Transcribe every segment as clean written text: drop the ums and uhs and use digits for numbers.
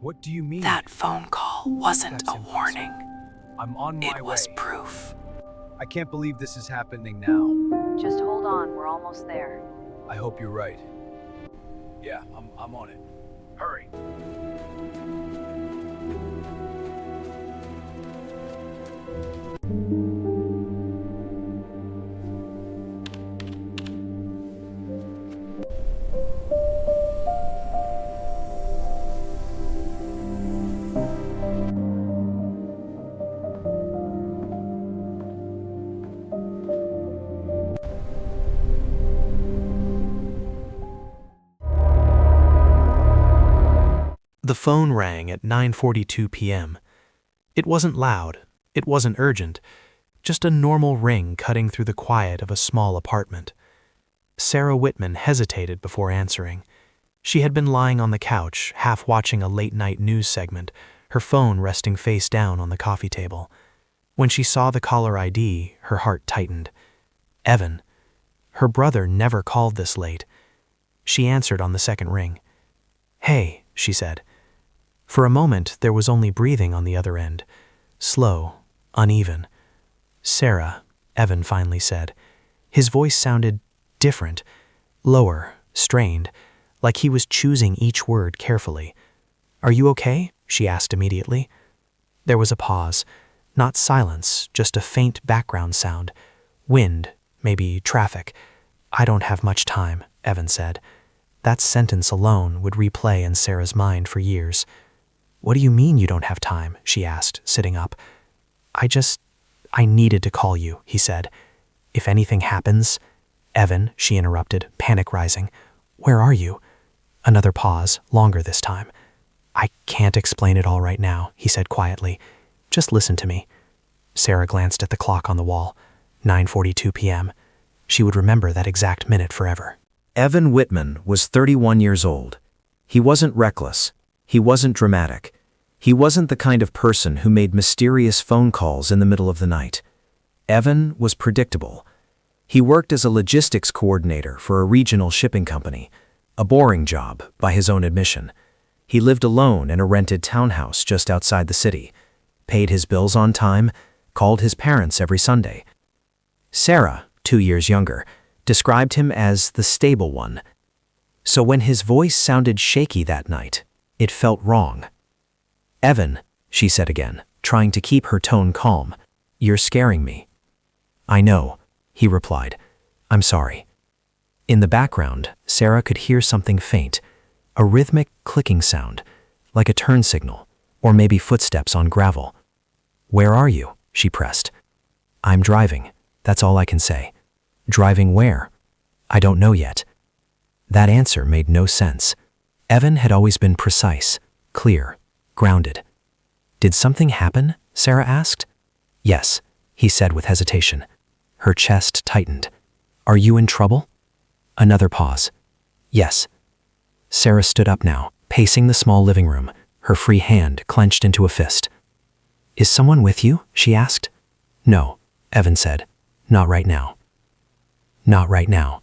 What do you mean? That phone call wasn't That's a warning. I'm on my way. It was proof. I can't believe this is happening now. Just hold on, we're almost there. I hope you're right. Yeah, I'm on it. Hurry. The phone rang at 9:42 p.m. It wasn't loud, it wasn't urgent, just a normal ring cutting through the quiet of a small apartment. Sarah Whitman hesitated before answering. She had been lying on the couch, half watching a late-night news segment, her phone resting face down on the coffee table. When she saw the caller ID, her heart tightened. Evan. Her brother never called this late. She answered on the second ring. "Hey," she said. For a moment, there was only breathing on the other end. Slow, uneven. "Sarah," Evan finally said. His voice sounded different, lower, strained, like he was choosing each word carefully. "Are you okay?" she asked immediately. There was a pause. Not silence, just a faint background sound. Wind, maybe traffic. "I don't have much time," Evan said. That sentence alone would replay in Sarah's mind for years. "What do you mean you don't have time?" she asked, sitting up. I needed to call you," he said. "If anything happens—" "Evan," she interrupted, panic rising. "Where are you?" Another pause, longer this time. "I can't explain it all right now," he said quietly. "Just listen to me." Sarah glanced at the clock on the wall. 9:42 p.m. She would remember that exact minute forever. Evan Whitman was 31 years old. He wasn't reckless. He wasn't dramatic. He wasn't the kind of person who made mysterious phone calls in the middle of the night. Evan was predictable. He worked as a logistics coordinator for a regional shipping company, a boring job by his own admission. He lived alone in a rented townhouse just outside the city, paid his bills on time, called his parents every Sunday. Sarah, 2 years younger, described him as the stable one. So when his voice sounded shaky that night, it felt wrong. "Evan," she said again, trying to keep her tone calm, "you're scaring me." "I know," he replied. "I'm sorry." In the background, Sarah could hear something faint, a rhythmic clicking sound, like a turn signal, or maybe footsteps on gravel. "Where are you?" she pressed. "I'm driving. That's all I can say." "Driving where?" "I don't know yet." That answer made no sense. Evan had always been precise, clear, grounded. "Did something happen?" Sarah asked. "Yes," he said with hesitation. Her chest tightened. "Are you in trouble?" Another pause. "Yes." Sarah stood up now, pacing the small living room, her free hand clenched into a fist. "Is someone with you?" she asked. "No," Evan said. "Not right now." Not right now.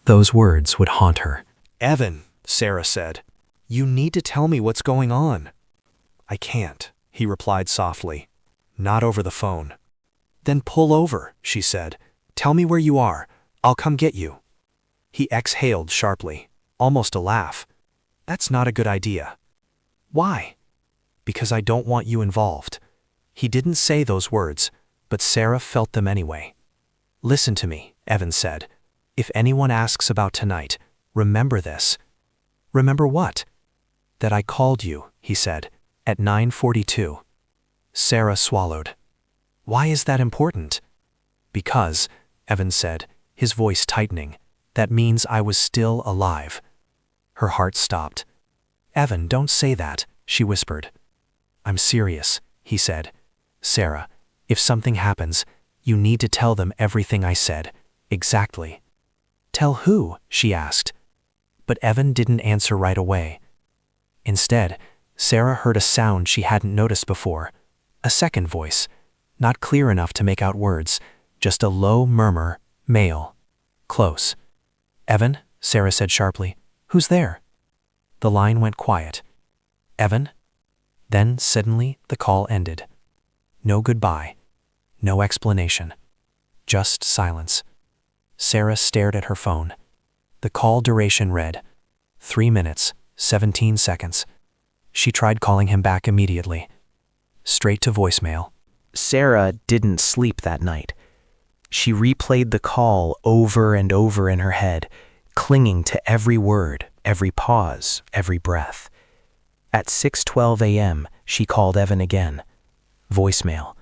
Those words would haunt her. "Evan," Sarah said, "you need to tell me what's going on." "I can't," he replied softly. "Not over the phone." "Then pull over," she said. "Tell me where you are. I'll come get you." He exhaled sharply, almost a laugh. "That's not a good idea." "Why?" "Because I don't want you involved." He didn't say those words, but Sarah felt them anyway. "Listen to me," Evan said. "If anyone asks about tonight, remember this." "Remember what?" "That I called you," he said, "at 9:42. Sarah swallowed. "Why is that important?" "Because," Evan said, his voice tightening, "that means I was still alive." Her heart stopped. "Evan, don't say that," she whispered. "I'm serious," he said. "Sarah, if something happens, you need to tell them everything I said, exactly." "Tell who?" she asked. But Evan didn't answer right away. Instead, Sarah heard a sound she hadn't noticed before, a second voice, not clear enough to make out words, just a low murmur, male, close. "Evan," Sarah said sharply, "who's there?" The line went quiet. Evan? Then, suddenly, the call ended. No goodbye. No explanation. Just silence. Sarah stared at her phone. The call duration read 3 minutes, 17 seconds. She tried calling him back immediately. Straight to voicemail. Sarah didn't sleep that night. She replayed the call over and over in her head, clinging to every word, every pause, every breath. At 6:12 a.m., she called Evan again. Voicemail.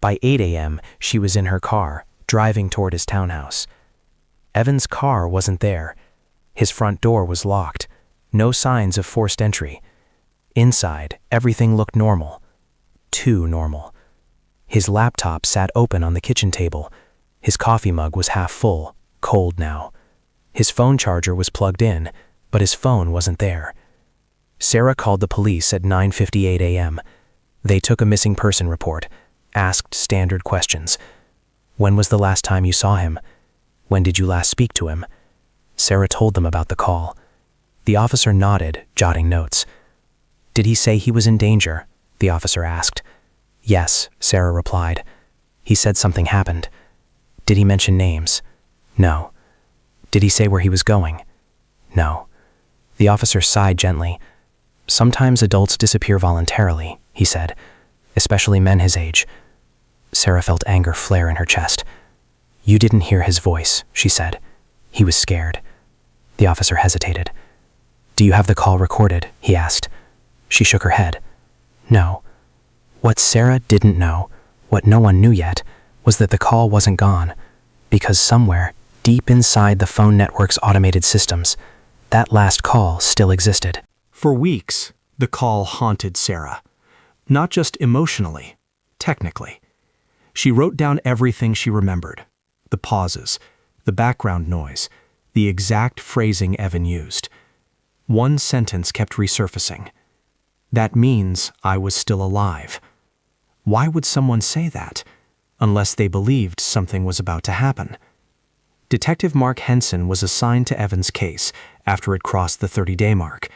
By 8 a.m., she was in her car, driving toward his townhouse. Evan's car wasn't there. His front door was locked. No signs of forced entry. Inside, everything looked normal. Too normal. His laptop sat open on the kitchen table. His coffee mug was half full, cold now. His phone charger was plugged in, but his phone wasn't there. Sarah called the police at 9:58 a.m. They took a missing person report, asked standard questions. When was the last time you saw him? When did you last speak to him? Sarah told them about the call. The officer nodded, jotting notes. Did he say he was in danger? The officer asked. Yes, Sarah replied. He said something happened. Did he mention names? No. Did he say where he was going? No. The officer sighed gently. Sometimes adults disappear voluntarily, he said, especially men his age. Sarah felt anger flare in her chest. You didn't hear his voice, she said. He was scared. The officer hesitated. Do you have the call recorded? He asked. She shook her head. No. What Sarah didn't know, what no one knew yet, was that the call wasn't gone, because somewhere, deep inside the phone network's automated systems, that last call still existed. For weeks, the call haunted Sarah. Not just emotionally, technically. She wrote down everything she remembered. The pauses, the background noise, the exact phrasing Evan used. One sentence kept resurfacing. That means I was still alive. Why would someone say that, unless they believed something was about to happen? Detective Mark Henson was assigned to Evan's case after it crossed the 30-day mark.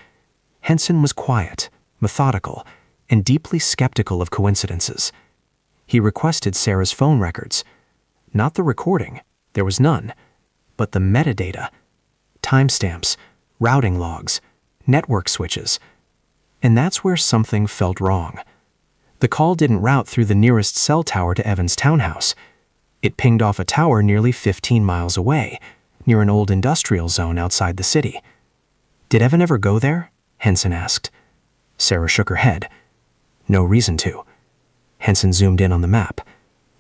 Henson was quiet, methodical, and deeply skeptical of coincidences. He requested Sarah's phone records. Not the recording, there was none, but the metadata, timestamps, routing logs, network switches. And that's where something felt wrong. The call didn't route through the nearest cell tower to Evan's townhouse. It pinged off a tower nearly 15 miles away, near an old industrial zone outside the city. Did Evan ever go there? Henson asked. Sarah shook her head. No reason to. Henson zoomed in on the map.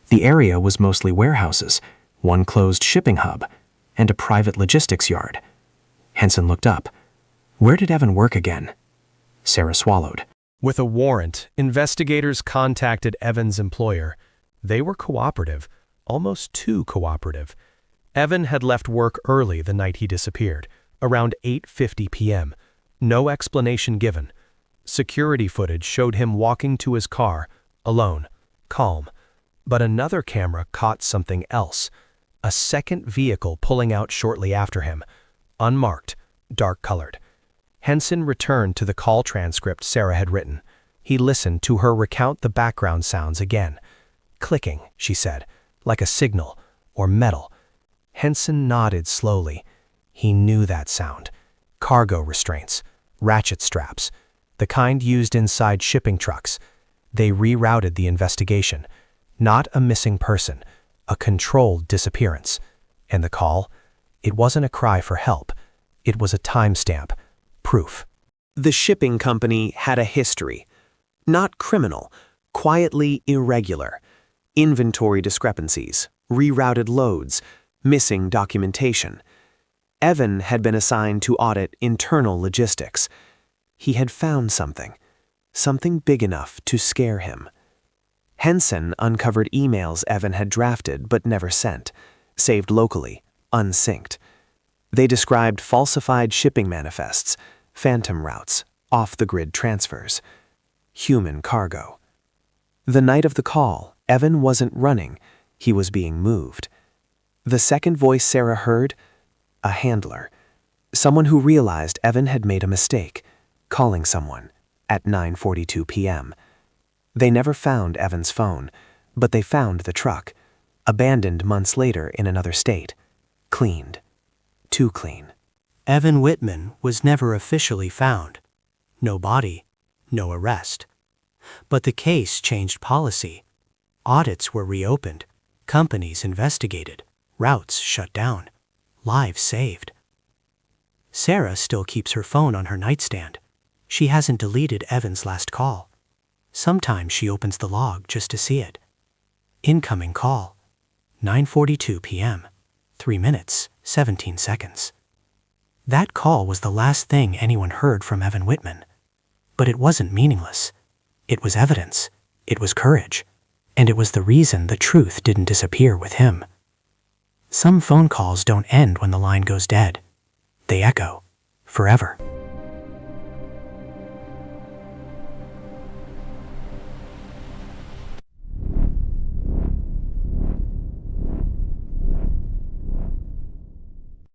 The area was mostly warehouses, one closed shipping hub, and a private logistics yard. Henson looked up. Where did Evan work again? Sarah swallowed. With a warrant, investigators contacted Evan's employer. They were cooperative, almost too cooperative. Evan had left work early the night he disappeared, around 8:50 p.m. No explanation given. Security footage showed him walking to his car, alone, calm. But another camera caught something else. A second vehicle pulling out shortly after him, unmarked, dark-colored. Henson returned to the call transcript Sarah had written. He listened to her recount the background sounds again. Clicking, she said, like a signal, or metal. Henson nodded slowly. He knew that sound. Cargo restraints, ratchet straps, the kind used inside shipping trucks. They rerouted the investigation. Not a missing person, a controlled disappearance. And the call? It wasn't a cry for help. It was a timestamp. Proof. The shipping company had a history. Not criminal, quietly irregular. Inventory discrepancies, rerouted loads, missing documentation. Evan had been assigned to audit internal logistics. He had found something big enough to scare him. Henson uncovered emails Evan had drafted but never sent, saved locally, unsynced. They described falsified shipping manifests, phantom routes, off-the-grid transfers, human cargo. The night of the call, Evan wasn't running, he was being moved. The second voice Sarah heard? A handler. Someone who realized Evan had made a mistake, calling someone, at 9:42 p.m. They never found Evan's phone, but they found the truck, abandoned months later in another state. Cleaned. Too clean. Evan Whitman was never officially found. No body, no arrest. But the case changed policy. Audits were reopened, companies investigated, routes shut down, lives saved. Sarah still keeps her phone on her nightstand. She hasn't deleted Evan's last call. Sometimes she opens the log just to see it. Incoming call. 9:42 p.m. 3 minutes, 17 seconds. That call was the last thing anyone heard from Evan Whitman. But it wasn't meaningless. It was evidence. It was courage. And it was the reason the truth didn't disappear with him. Some phone calls don't end when the line goes dead. They echo forever.